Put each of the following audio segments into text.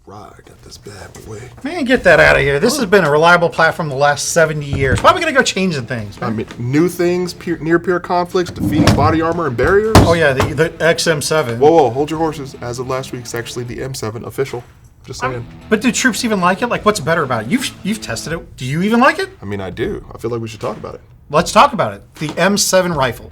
right, got this bad boy. Man, get that out of here. This has been a reliable platform the last 70 years. Why are we going to go changing things, man? I mean, new things, near-peer conflicts, defeating body armor and barriers. Oh, yeah, the XM7. Whoa, hold your horses. As of last week, it's actually the M7 official. Just saying. But do troops even like it? Like, what's better about it? You've tested it. Do you even like it? I mean, I do. I feel like we should talk about it. Let's talk about it. The M7 rifle.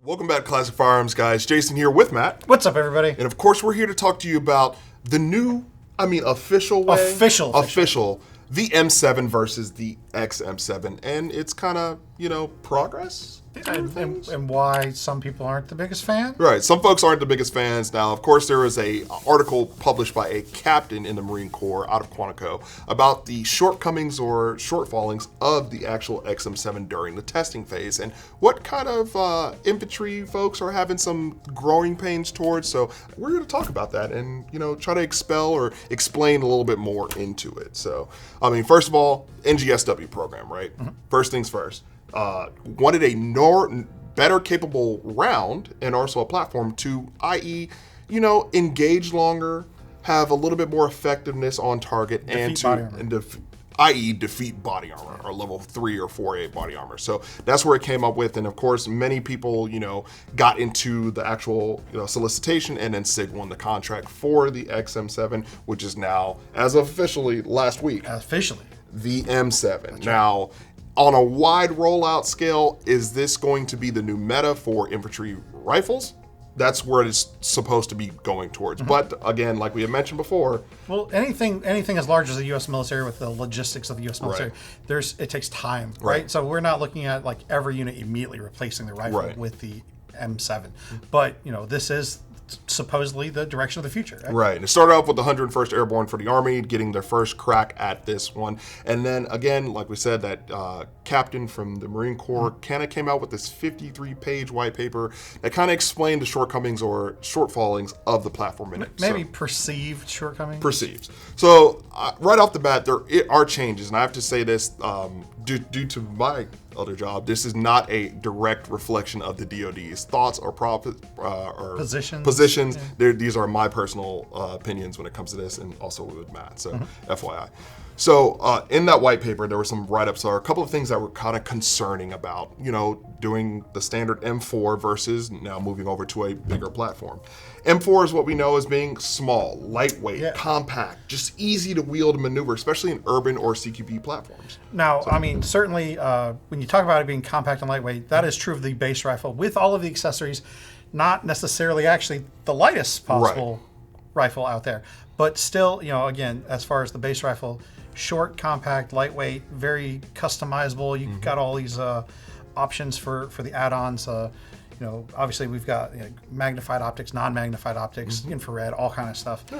Welcome back to Classic Firearms, guys. Jason here with Matt. What's up, everybody? And of course, we're here to talk to you about the new, official way. Official. The M7 versus the XM7. And it's kind of, progress. And why some people aren't the biggest fan? Right. Some folks aren't the biggest fans. Now, of course, there was a article published by a captain in the Marine Corps out of Quantico about the shortcomings or shortfallings of the actual XM7 during the testing phase and what kind of infantry folks are having some growing pains towards. So we're going to talk about that and, try to expel or explain a little bit more into it. So, first of all, NGSW program, right? Mm-hmm. First things first. Wanted a better capable round and also a platform to, i.e., engage longer, have a little bit more effectiveness on target, defeat body armor or level 3 or 4A body armor. So that's where it came up with, and of course, many people, got into the actual solicitation, and then SIG won the contract for the XM7, which is now, as of officially last week, the M7. That's now. Right. On a wide rollout scale, is this going to be the new meta for infantry rifles? That's where it's supposed to be going towards. Mm-hmm. But again, like we had mentioned before, well, anything as large as the U.S. military with the logistics of the U.S. military, right. It takes time, right? So we're not looking at like every unit immediately replacing the rifle with the M7. Mm-hmm. But this is supposedly the direction of the future. Right. And it started off with the 101st Airborne for the Army getting their first crack at this one. And then again, like we said, that captain from the Marine Corps kind of came out with this 53-page white paper that kind of explained the shortcomings or shortfallings of the platform in it. Maybe perceived shortcomings? Perceived. So right off the bat, there are changes. And I have to say this, due to my other job, this is not a direct reflection of the DoD's thoughts or positions. Yeah. These are my personal opinions when it comes to this, and also with Matt. So, FYI. So, in that white paper, there were some write-ups or a couple of things that were kind of concerning about, doing the standard M4 versus now moving over to a bigger platform. M4 is what we know as being small, lightweight, compact, just easy to wield and maneuver, especially in urban or CQB platforms. Now, certainly when you talk about it being compact and lightweight, that is true of the base rifle with all of the accessories, not necessarily actually the lightest possible rifle out there. But still, again, as far as the base rifle, short, compact, lightweight, very customizable. You've got all these options for the add-ons. Obviously we've got magnified optics, non-magnified optics, infrared, all kind of stuff. Yeah.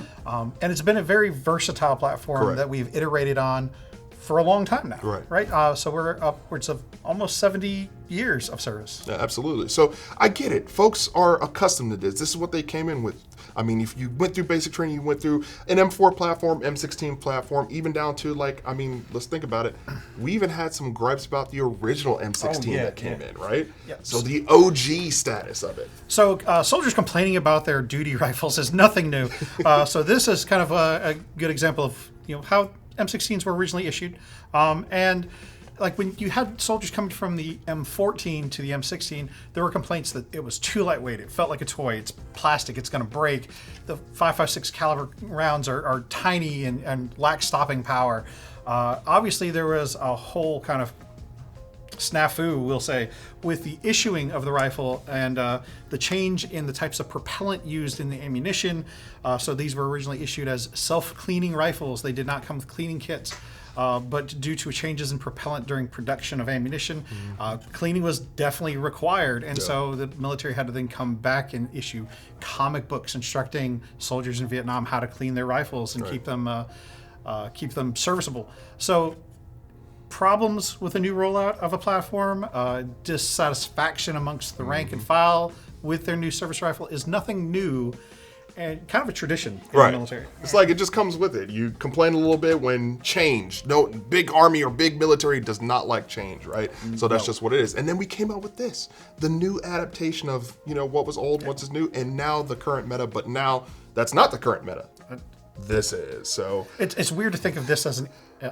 And it's been a very versatile platform that we've iterated on for a long time now. Right. So we're upwards of almost 70 years of service. Yeah, absolutely. So I get it. Folks are accustomed to this. This is what they came in with. If you went through basic training, you went through an M4 platform, M16 platform, even down to let's think about it. We even had some gripes about the original M16 that came in, right? Yeah. So the OG status of it. So soldiers complaining about their duty rifles is nothing new. So this is kind of a good example of how M16s were originally issued, and like when you had soldiers coming from the M14 to the M16, there were complaints that it was too lightweight. It felt like a toy. It's plastic. It's going to break. The 5.56 caliber rounds are tiny and lack stopping power. Obviously, there was a whole kind of snafu, we'll say, with the issuing of the rifle and the change in the types of propellant used in the ammunition. So these were originally issued as self-cleaning rifles. They did not come with cleaning kits. But due to changes in propellant during production of ammunition, cleaning was definitely required. And so the military had to then come back and issue comic books instructing soldiers in Vietnam how to clean their rifles and keep them serviceable. So problems with a new rollout of a platform, dissatisfaction amongst the rank and file with their new service rifle is nothing new. and kind of a tradition in the military. It's like it just comes with it. You complain a little bit when change. No, big army or big military does not like change, right? So that's just what it is. And then we came out with this, the new adaptation of, what was old, what's new, and now the current meta. But now that's not the current meta. This is. So it's weird to think of this as an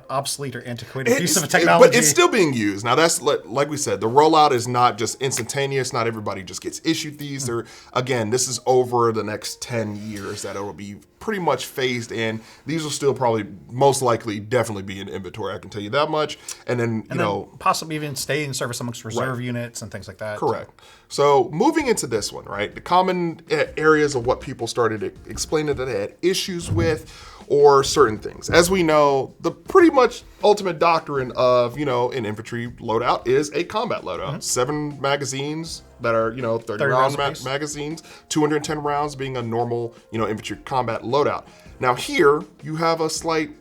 obsolete or antiquated piece of technology. But it's still being used. Now, that's like we said, the rollout is not just instantaneous. Not everybody just gets issued these. They're, again, this is over the next 10 years that it will be pretty much phased in. These will still probably, most likely, definitely be in inventory. I can tell you that much. And then, possibly even stay in service amongst reserve units and things like that. Correct. So moving into this one, right? The common areas of what people started explaining that they had issues with, or certain things. As we know, the pretty much ultimate doctrine of, an infantry loadout is a combat loadout. 7 magazines that are, 30 round magazines, 210 rounds being a normal, infantry combat loadout. Now here, you have a slight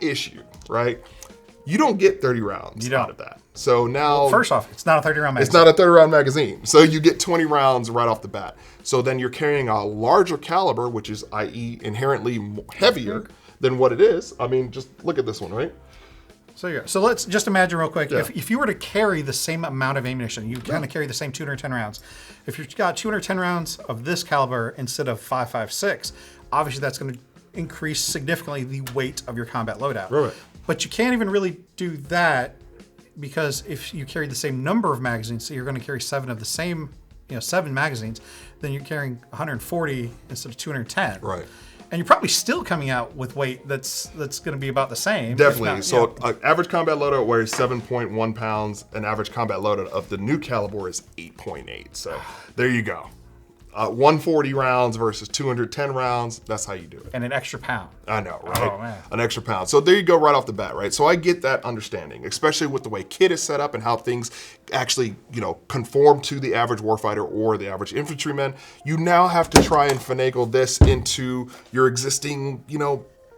issue, right? You don't get 30 rounds out of that. So now... Well, first off, it's not a 30 round magazine. It's not a 30 round magazine. So you get 20 rounds right off the bat. So then you're carrying a larger caliber, which is, i.e., inherently heavier than what it is. I mean, just look at this one, right? So let's just imagine real quick, if you were to carry the same amount of ammunition, you kind of carry the same 210 rounds. If you've got 210 rounds of this caliber instead of 5.56, obviously that's going to increase significantly the weight of your combat loadout. Right. But you can't even really do that because if you carry the same number of magazines, so you're going to carry 7 of the same, 7 magazines, then you're carrying 140 instead of 210. Right. And you're probably still coming out with weight that's going to be about the same. Definitely. So average combat loadout weighs 7.1 pounds. An average combat loadout of the new caliber is 8.8. So there you go. 140 rounds versus 210 rounds. That's how you do it. And an extra pound. I know, right? Oh, man. An extra pound. So there you go right off the bat, right? So I get that understanding, especially with the way kit is set up and how things actually, conform to the average warfighter or the average infantryman. You now have to try and finagle this into your existing,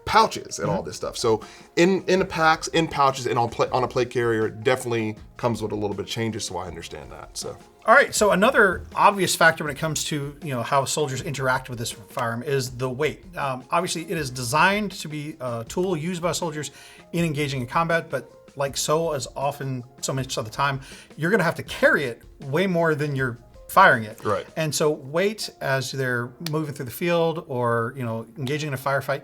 pouches and all this stuff. So in the packs, in pouches, and on a plate carrier, definitely comes with a little bit of changes. So I understand that. So. All right, so another obvious factor when it comes to how soldiers interact with this firearm is the weight. Obviously, it is designed to be a tool used by soldiers in engaging in combat, but like so much of the time, you're going to have to carry it way more than you're firing it. Right. And so weight, as they're moving through the field or engaging in a firefight,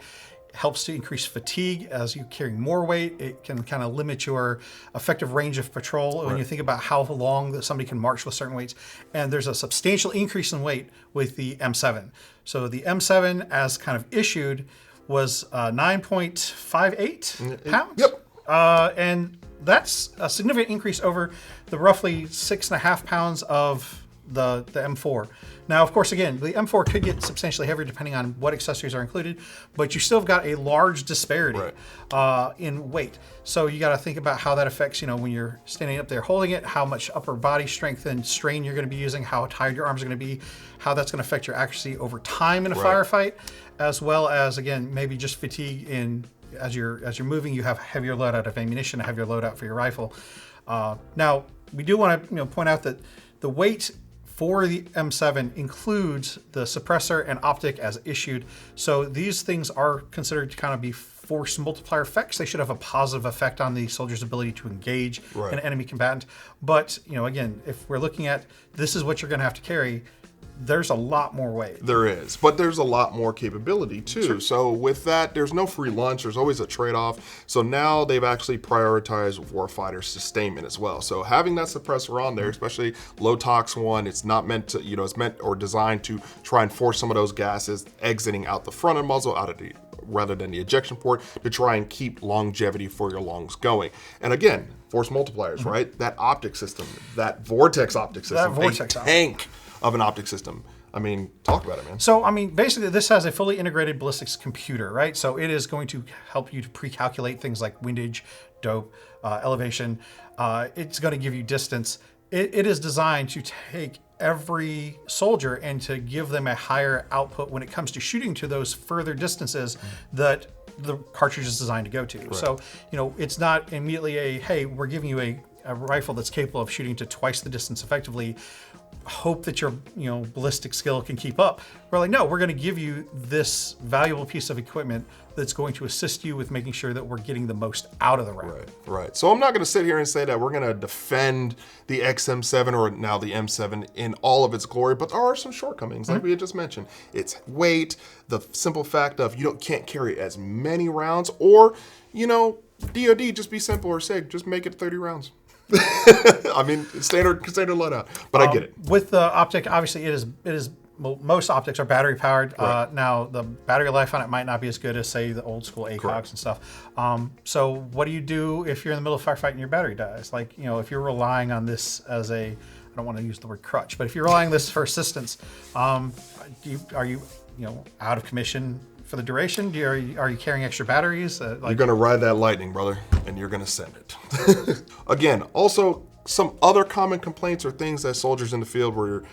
helps to increase fatigue. As you're carrying more weight, it can kind of limit your effective range of patrol when you think about how long that somebody can march with certain weights. And there's a substantial increase in weight with the M7. So the M7, as kind of issued, was 9.58 pounds. Yep. And that's a significant increase over the roughly 6.5 pounds of the M4. Now, of course, again, the M4 could get substantially heavier depending on what accessories are included, but you still have got a large disparity in weight. So you got to think about how that affects, when you're standing up there holding it, how much upper body strength and strain you're going to be using, how tired your arms are going to be, how that's going to affect your accuracy over time in a firefight, as well as, again, maybe just fatigue as you're moving. You have heavier loadout of ammunition, a heavier loadout for your rifle. Now, we do want to point out that the weight for the M7 includes the suppressor and optic as issued. So these things are considered to kind of be force multiplier effects. They should have a positive effect on the soldier's ability to engage an enemy combatant. But, again, if we're looking at this is what you're going to have to carry, there's a lot more weight. There is, but there's a lot more capability too. Sure. So with that, there's no free lunch. There's always a trade-off. So now they've actually prioritized warfighter sustainment as well. So having that suppressor on there, especially low tox one, it's not meant to, it's meant or designed to try and force some of those gases exiting out the front of the muzzle, rather than the ejection port, to try and keep longevity for your lungs going. And again, force multipliers, right? That optic system, that vortex optic system, tank of an optic system. I mean, talk about it, man. So, basically, this has a fully integrated ballistics computer, right? So it is going to help you to pre-calculate things like windage, dope, elevation. It's going to give you distance. It is designed to take every soldier and to give them a higher output when it comes to shooting to those further distances that the cartridge is designed to go to. Right. So, it's not immediately hey, we're giving you a rifle that's capable of shooting to twice the distance effectively. hope that your ballistic skill can keep up. We're like, no, we're going to give you this valuable piece of equipment that's going to assist you with making sure that we're getting the most out of the round. Right. So I'm not going to sit here and say that we're going to defend the XM7 or now the M7 in all of its glory, but there are some shortcomings, like we had just mentioned. Its weight, the simple fact of you can't carry as many rounds, or DoD, just be simple or say, just make it 30 rounds. I mean, standard loadout, but I get it. With the optic, obviously, it is. Well, most optics are battery powered. Right. Now, the battery life on it might not be as good as, say, the old school ACOGs and stuff. So, what do you do if you're in the middle of a firefight and your battery dies? Like, if you're relying on this as I don't want to use the word crutch, but if you're relying on this for assistance, are you out of commission for the duration? Are you carrying extra batteries? You're going to ride that lightning, brother, and you're going to send it. Again, also, some other common complaints or things that soldiers in the field were,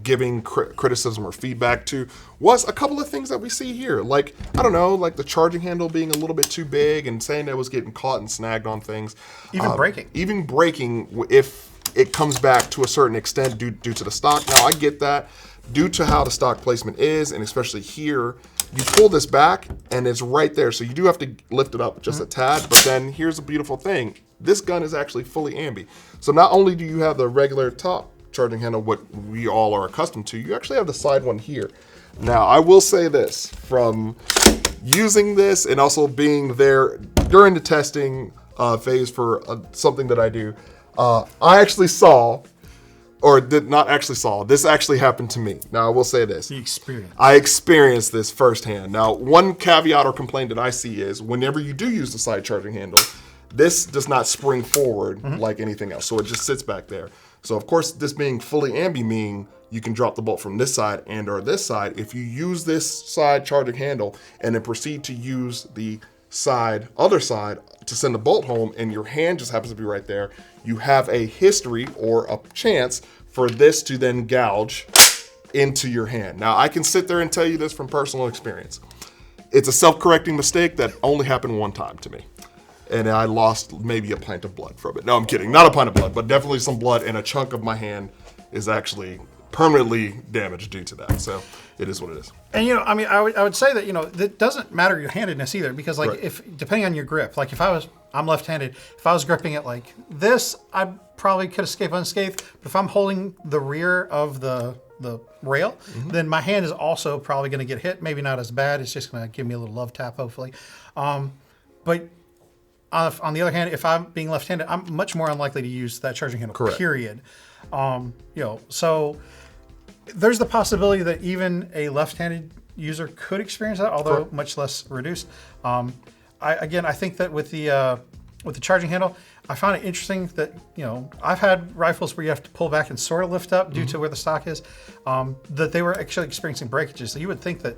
giving criticism or feedback to was a couple of things that we see here. Like, I don't know, like the charging handle being a little bit too big and saying that it was getting caught and snagged on things. Even breaking. Even breaking if it comes back to a certain extent due to the stock. Now, I get that. Due to how the stock placement is, and especially here, you pull this back and it's right there. So you do have to lift it up just a tad, but then here's a beautiful thing. This gun is actually fully ambi. So not only do you have the regular top charging handle, what we all are accustomed to, you actually have the side one here. Now, I will say this, from using this and also being there during the testing phase for something that I do, I actually saw, or did not actually saw, this actually happened to me. Now, I will say this. The experience. I experienced this firsthand. Now, one caveat or complaint that I see is whenever you do use the side charging handle, this does not spring forward like anything else. So it just sits back there. So, of course, this being fully ambi, meaning you can drop the bolt from this side and or this side. If you use this side charging handle and then proceed to use the other side to send the bolt home, and your hand just happens to be right there, you have a history or a chance for this to then gouge into your hand. Now, I can sit there and tell you this from personal experience. It's a self-correcting mistake that only happened one time to me. And I lost maybe a pint of blood from it. No, I'm kidding. Not a pint of blood, but definitely some blood, and a chunk of my hand is actually permanently damaged due to that. So it is what it is. And I would say that that doesn't matter your handedness either, because like if depending on your grip, like I'm left-handed, if I was gripping it like this, I probably could escape unscathed. But if I'm holding the rear of the rail, then my hand is also probably going to get hit. Maybe not as bad. It's just going to give me a little love tap, hopefully. But on the other hand, if I'm being left-handed, I'm much more unlikely to use that charging handle. Correct. Period. So there's the possibility that even a left-handed user could experience that, although much less reduced. I think that with the charging handle, I found it interesting that I've had rifles where you have to pull back and sort of lift up due to where the stock is, that they were actually experiencing breakages. So you would think that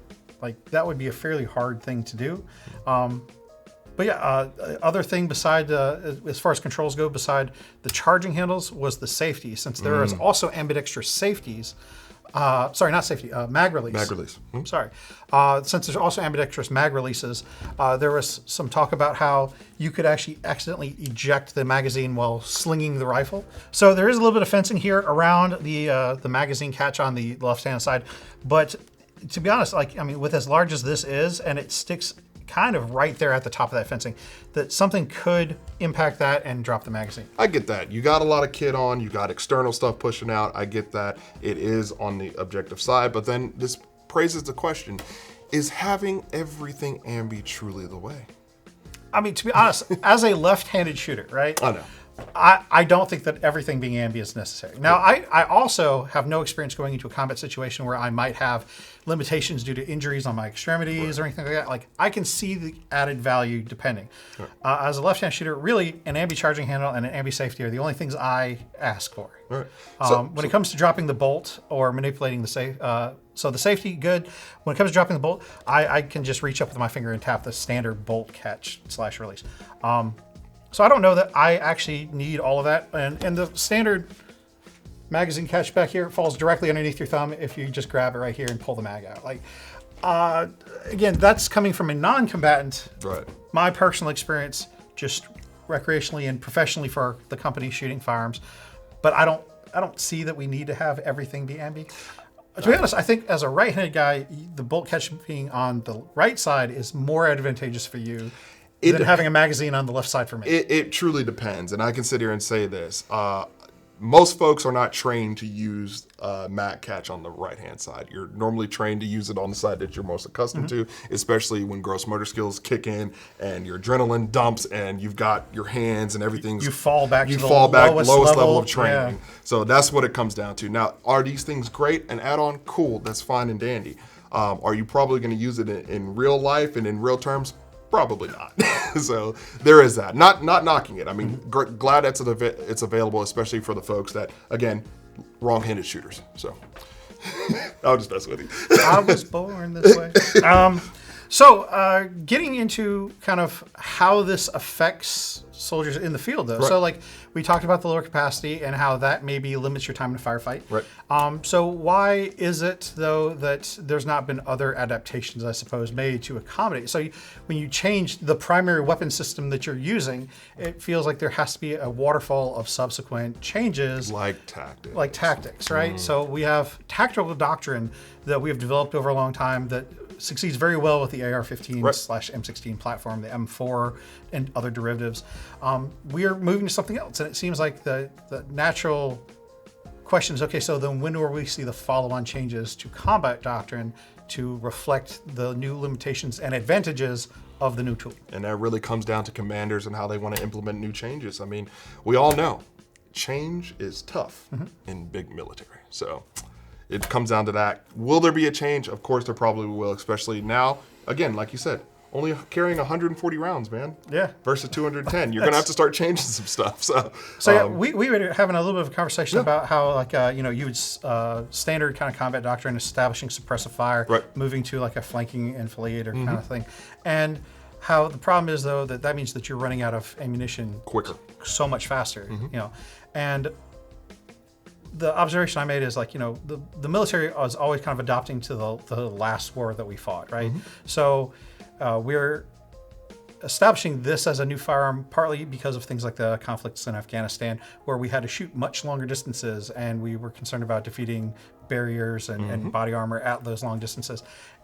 that would be a fairly hard thing to do. But yeah, other thing beside, as far as controls go, beside the charging handles was the safety, since there is also ambidextrous safeties. Sorry, not safety, mag release. Mag release. Sorry. Since there's also ambidextrous mag releases, there was some talk about how you could actually accidentally eject the magazine while slinging the rifle. So there is a little bit of fencing here around the magazine catch on the left-hand side. But to be honest, with as large as this is, and it sticks kind of right there at the top of that fencing, that something could impact that and drop the magazine. I get that. You got a lot of kit on, you got external stuff pushing out. I get that. It is on the objective side, but then this raises the question, is having everything ambi truly the way? To be honest, as a left-handed shooter, right? I know. I don't think that everything being ambi is necessary. Now, I also have no experience going into a combat situation where I might have limitations due to injuries on my extremities or anything like that. I can see the added value depending. As a left-hand shooter, really, an ambi charging handle and an ambi safety are the only things I ask for. When it comes to dropping the bolt or manipulating the safe, so the safety, good. When it comes to dropping the bolt, I can just reach up with my finger and tap the standard bolt catch / release. So I don't know that I actually need all of that. And the standard magazine catch back here falls directly underneath your thumb if you just grab it right here and pull the mag out. Again, that's coming from a non-combatant. Right. My personal experience, just recreationally and professionally for the company shooting firearms. But I don't see that we need to have everything be ambi. To be honest, I think as a right-handed guy, the bolt catch being on the right side is more advantageous for you than having a magazine on the left side for me. It truly depends, and I can sit here and say this. Most folks are not trained to use mag catch on the right-hand side. You're normally trained to use it on the side that you're most accustomed to, especially when gross motor skills kick in and your adrenaline dumps and you've got your hands and everything's... You fall back to the lowest level of training. Yeah. So that's what it comes down to. Now, are these things great and add-on? Cool, that's fine and dandy. Are you probably going to use it in real life and in real terms? Probably not. So there is that. Not knocking it. I mean, glad it's available, especially for the folks that, again, wrong-handed shooters. So I'll just mess with you. I was born this way. So getting into kind of how this affects soldiers in the field, though. Right. So like we talked about the lower capacity and how that maybe limits your time in a firefight. Right. So why is it, though, that there's not been other adaptations, I suppose, made to accommodate? So when you change the primary weapon system that you're using, it feels like there has to be a waterfall of subsequent changes. Like tactics. Like tactics, right? So we have tactical doctrine that we have developed over a long time that succeeds very well with the AR-15/M16 platform, the M4, and other derivatives. We are moving to something else, and it seems like the natural question is, okay, so then when will we see the follow-on changes to combat doctrine to reflect the new limitations and advantages of the new tool? And that really comes down to commanders and how they want to implement new changes. I mean, we all know change is tough in big military. So it comes down to that. Will there be a change? Of course there probably will, especially now. Again, like you said, only carrying 140 rounds, man. Yeah. Versus 210. You're going to have to start changing some stuff. So yeah, we were having a little bit of a conversation about how, like, you would standard kind of combat doctrine, establishing suppressive fire, moving to like a flanking enfilader kind of thing. And how the problem is, though, that means that you're running out of ammunition quicker, so much faster, and the observation I made is, like, the military was always kind of adopting to the last war that we fought, right? So we're establishing this as a new firearm partly because of things like the conflicts in Afghanistan, where we had to shoot much longer distances and we were concerned about defeating barriers and body armor at those long distances.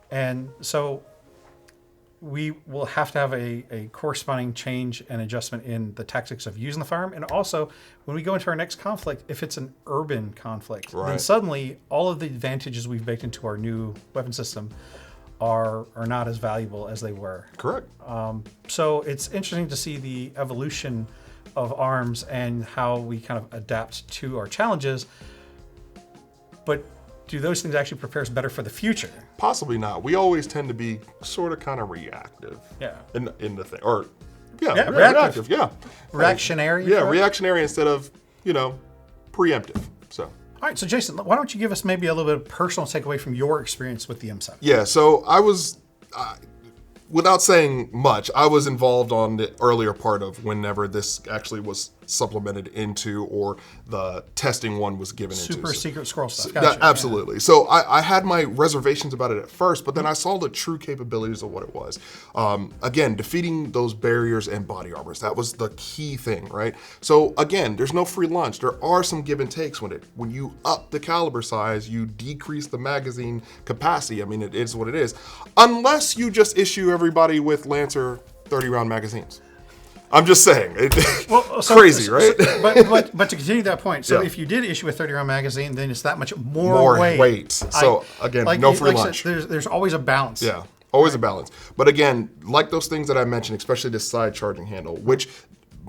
And so we will have to have a corresponding change and adjustment in the tactics of using the firearm. And also, when we go into our next conflict, if it's an urban conflict, then suddenly all of the advantages we've baked into our new weapon system are not as valuable as they were. Correct. So it's interesting to see the evolution of arms and how we kind of adapt to our challenges. But do those things actually prepare us better for the future? Possibly not. We always tend to be sort of kind of reactive. Yeah. In the thing. Or, reactive. Yeah. Reactionary. Yeah, reactionary instead of, preemptive. So. All right, so Jason, why don't you give us maybe a little bit of personal takeaway from your experience with the M7? Yeah, so I was, without saying much, I was involved on the earlier part of whenever this actually was supplemented into, or the testing one was given into. Super secret scroll stuff. Gotcha. Absolutely. So I had my reservations about it at first, but then I saw the true capabilities of what it was. Again, defeating those barriers and body armors, that was the key thing, right? So again, there's no free lunch. There are some give and takes with it. When you up the caliber size, you decrease the magazine capacity. I mean, it is what it is. Unless you just issue everybody with Lancer 30-round magazines. I'm just saying. Crazy, right? But to continue that point, so if you did issue a 30-round magazine, then it's that much more weight. So again, no free lunch. There's always a balance. Yeah, always a balance. But again, like those things that I mentioned, especially this side charging handle, which,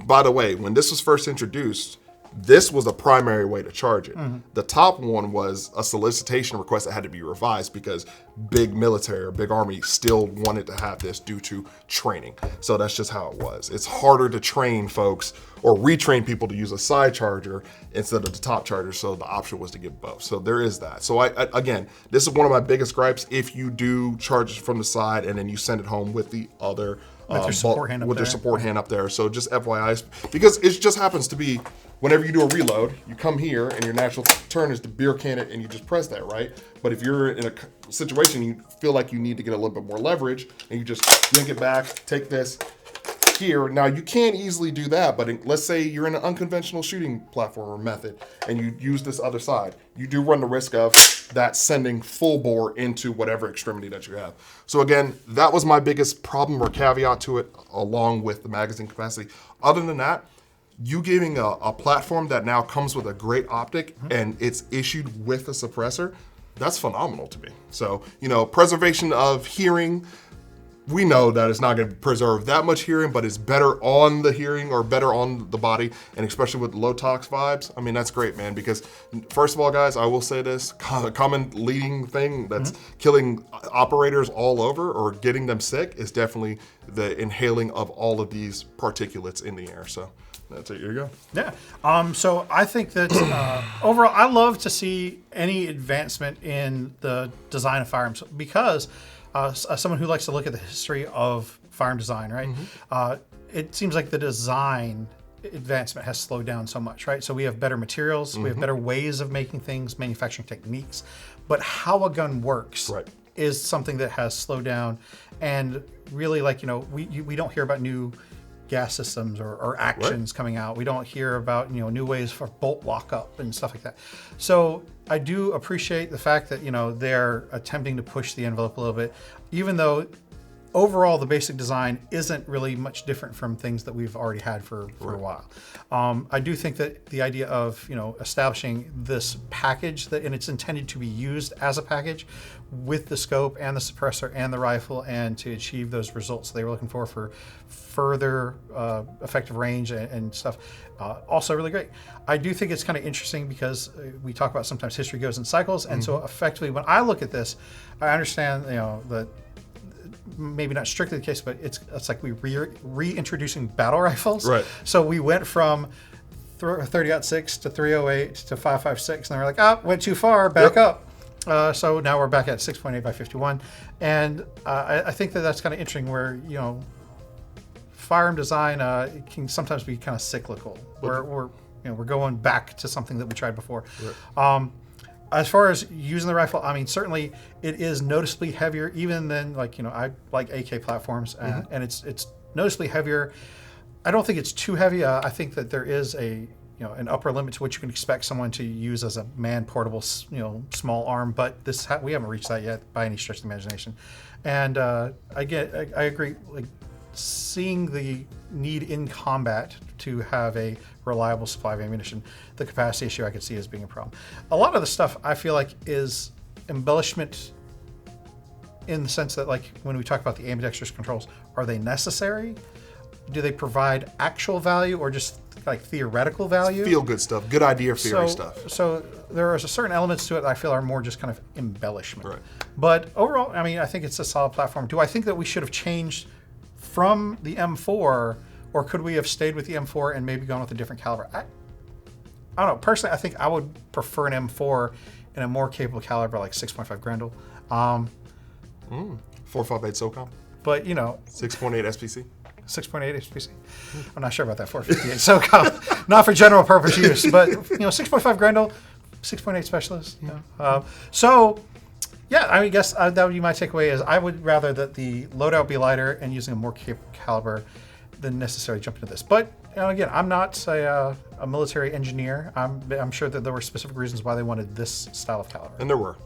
by the way, when this was first introduced, this was a primary way to charge it. The top one was a solicitation request that had to be revised because big military or big army still wanted to have this due to training. So that's just how it was. It's harder to train folks or retrain people to use a side charger instead of the top charger. So the option was to give both. So there is that. So again, this is one of my biggest gripes. If you do charge it from the side and then you send it home with the other with your support hand up there. So just FYI, because it just happens to be whenever you do a reload, you come here and your natural turn is to beer can it and you just press that, right? But if you're in a situation you feel like you need to get a little bit more leverage and you just yank it back, take this, here. Now, you can't easily do that, but let's say you're in an unconventional shooting platform or method and you use this other side. You do run the risk of that sending full bore into whatever extremity that you have. So again, that was my biggest problem or caveat to it, along with the magazine capacity. Other than that, you giving a platform that now comes with a great optic and it's issued with a suppressor, that's phenomenal to me. So, preservation of hearing, we know that it's not going to preserve that much hearing, but it's better on the hearing or better on the body, and especially with low tox vibes. I mean, that's great, man, because first of all, guys, I will say this, a common leading thing that's killing operators all over or getting them sick is definitely the inhaling of all of these particulates in the air. So that's it, here you go. Yeah. So I think that overall, I love to see any advancement in the design of firearms because as someone who likes to look at the history of firearm design, right? It seems like the design advancement has slowed down so much, right? So we have better materials, we have better ways of making things, manufacturing techniques, but how a gun works is something that has slowed down. And really, we don't hear about new gas systems or actions coming out. We don't hear about new ways for bolt lockup and stuff like that. So I do appreciate the fact that they're attempting to push the envelope a little bit, even though overall the basic design isn't really much different from things that we've already had for a while. I do think that the idea of establishing this package and it's intended to be used as a package with the scope and the suppressor and the rifle, and to achieve those results they were looking for further effective range and stuff. Also really great. I do think it's kind of interesting because we talk about sometimes history goes in cycles, and so effectively when I look at this, I understand that maybe not strictly the case, but it's like we reintroducing battle rifles. Right. So we went from 30-06 to 308 to 5.56, and they were like, went too far, back up. So now we're back at 6.8 by 51, and I think that's kind of interesting. Where firearm design can sometimes be kind of cyclical. We're going back to something that we tried before. Right. As far as using the rifle, I mean, certainly it is noticeably heavier, even than I like AK platforms, and it's noticeably heavier. I don't think it's too heavy. I think that there is an upper limit to what you can expect someone to use as a man-portable, small arm. But we haven't reached that yet by any stretch of the imagination. And I agree. Like seeing the need in combat to have a reliable supply of ammunition, the capacity issue I could see as being a problem. A lot of the stuff I feel like is embellishment in the sense that, like, when we talk about the ambidextrous controls, are they necessary? Do they provide actual value or just like theoretical value? Feel good stuff, good idea theory stuff. So there are certain elements to it that I feel are more just kind of embellishment. Right. But overall, I mean, I think it's a solid platform. Do I think that we should have changed from the M4, or could we have stayed with the M4 and maybe gone with a different caliber? I don't know. Personally, I think I would prefer an M4 in a more capable caliber like 6.5 Grendel. 458 SOCOM. But 6.8 SPC. 6.8 SPC. I'm not sure about that 458 SOCOM. Not for general purpose use, but 6.5 Grendel, 6.8 specialist. So yeah, I guess that would be my takeaway. Is I would rather that the loadout be lighter and using a more capable caliber than necessarily jump into this. But again, I'm not a military engineer. I'm sure that there were specific reasons why they wanted this style of caliber. And there were.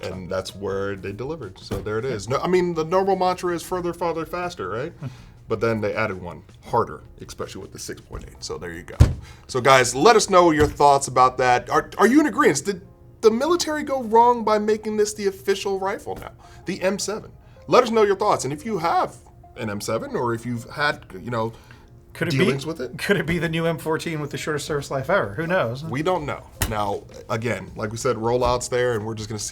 And that's where they delivered. So there it is. No, I mean, the normal mantra is further, farther, faster, right? But then they added one, harder, especially with the 6.8. So there you go. So guys, let us know your thoughts about that. Are you in agreement? Did the military go wrong by making this the official rifle now, the M7? Let us know your thoughts. And if you have an M7, or if you've had, dealings with it. Could it be the new M14 with the shortest service life ever? Who knows? We don't know. Now, again, like we said, rollouts there, and we're just going to see